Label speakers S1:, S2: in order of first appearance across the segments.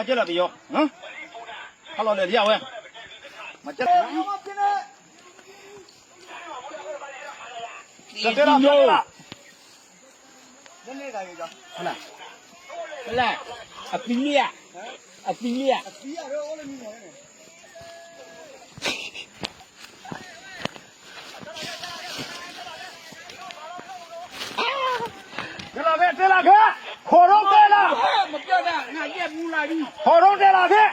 S1: mà chết là bị vô hả hello để đi đâu em mà chết chết là vô là apilia thế là cái hồ đông thế là hồ đông thế là thế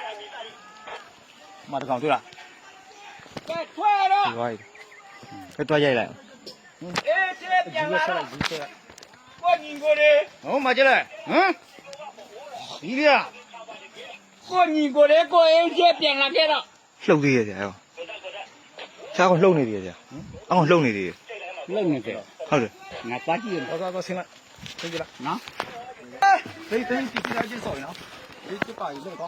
S1: mà được không thế là
S2: တွားရိုက်လိုက်
S1: အေးကျေပြန်လာတော့ကိုညီကိုလေဟောမကြလဲဟမ်ဒီရကိုညီကိုလေကိုအေးကျေပြန်လာခဲ့တော့
S2: လှုပ်သေးရဲ့ဗျာဟောရှားကောင်လှုပ်နေသေးရဲ့ဗျာအောင်းလှုပ်နေသေးရဲ့
S1: လုံနေတယ်
S2: ဟုတ်တယ်
S1: ငါပါကြည့်ရတော့ဆင်းလိုက်ဆင်းကြလားနော်တိတ်တိတ်ကြည့်လိုက်ကြည့်စော်ရနော်ဒီကပါရုံတော့ဒါ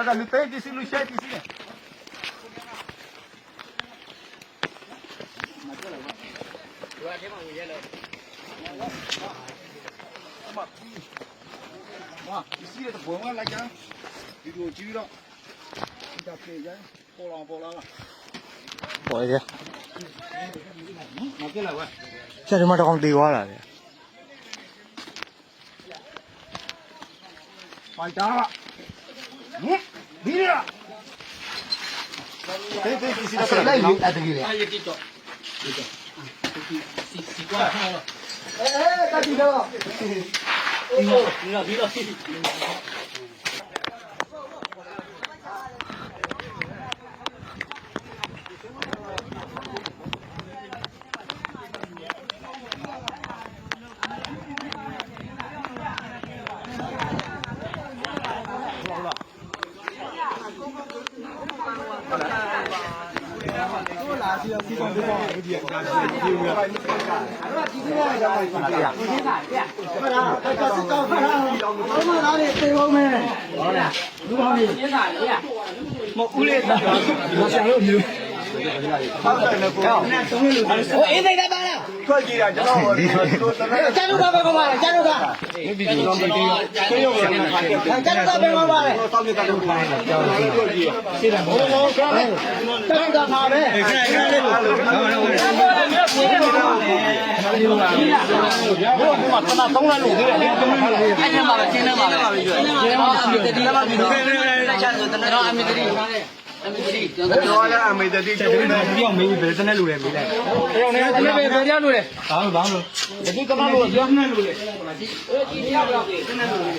S1: ကလူပဲဒီစီလူရှိုက်ဒီစီလေ哇，你洗的不用来讲，你就记了，你家陪人，波浪了，
S2: ပေါ်ရ
S1: 拿进来喂，
S2: ဆရာဒီမှာတော့ကောင်တေသွားတာဗျာ
S1: 白家了，你了，对，你洗的不来有，哎，对的，哎，记住，习惯了，哎，赶紧的，你了。我一直在搬了，快点啊！加入他别过来，加入他。加入他别过来。加入他呗。ပြောရအမေတတိကျုံးတယ်ပြောင်းမေးဘယ်တနဲ့လူလဲမေးလိုက်ပြောင်းနေတယ်ဘယ်ပြောင်းလူလဲဘာလို့ဒီကမလို့ပြောင်းနေလူလဲဒီပြောင်းတနဲ့လူလဲ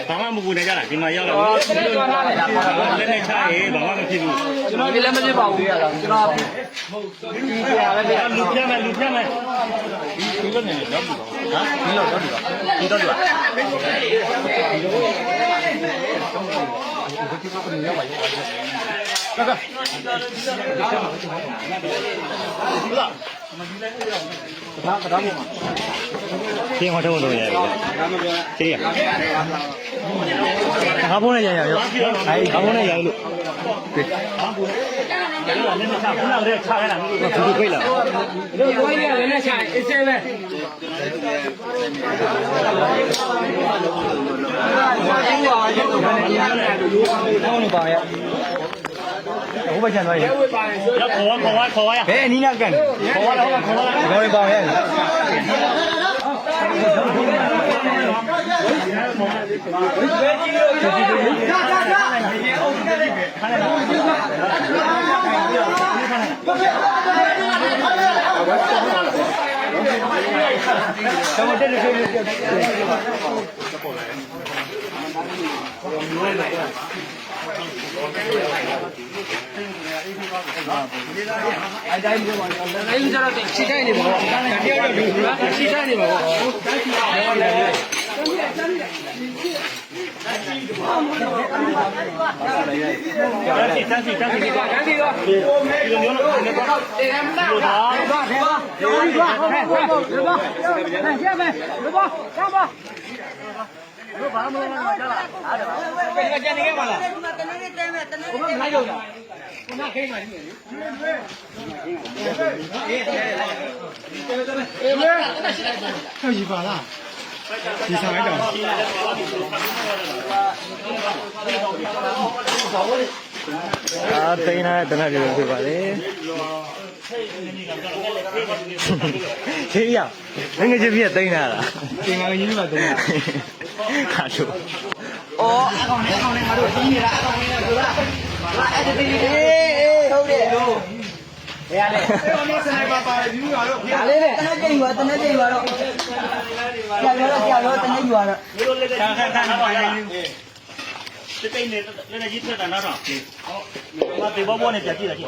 S1: ဘာမှမပူနေကြတာဒီမှာရောက်လာလက်နဲ့ချရေးဘာမှမဖြစ်ဘူးကျွန်တော်ဒီလည်းမဖြစ်ပါဘူးကျွန်တော်ဒီပြရပဲလူပြမယ်ဒီလိုနေတော့ဘူးဟာဒီလိုတော့ဒီတော့ဒီပါကကရှင်းဟောတော့လို့ရတယ်ရှင်းရငါဖုန်းနဲ့ရရရောအဲ့ငါဖုန်းနဲ့ရလို့လက်နဲ့ချခုနကလေးချခဲ့တာသူခွေးလာဒီဝိုင်းရလက်နဲ့ချအစ်စေပဲဟောနေပါရဲ့ဟိုဘက်ချန်သွားရဲ့ရောက်ခေါ်ရဘယ်အနီးနာကန်ခေါ်ရတော့ခေါ်ရခေါ်ပါရဲ့
S3: အဲ့တိုင်းပြောပါတော့အဲ့ဒီကျတော့ခြေတိုင်းနေပါဘောတယောက်တော့လူကခြေတိုင်းနေပါဘော
S2: အာတိန်းထားတဲ့တနက်လေးဖြစ်ပါလေခေးရငငယ်ချင်းပြည့်တိန်းထားတာတင်ငါကြီးကတိန်းတာခါချိုအော်အကောင်လေးငါတို့ကြီးနေတာအကောင်လေးကဆိုတာအဲ့ဒီတိန်းလေးဟုတ်တယ်တို့ဘယ်ရလဲအဲ့ဒီစနိုက်ပါပါတယ်ဒီလိုရတော့ဒါလေးနဲ့တနက်ကြိမ်ပါတော့ကြာရောတနက်ယူရတော့
S1: 这个呢，那个一车在哪上？我对包包呢，别记了，记。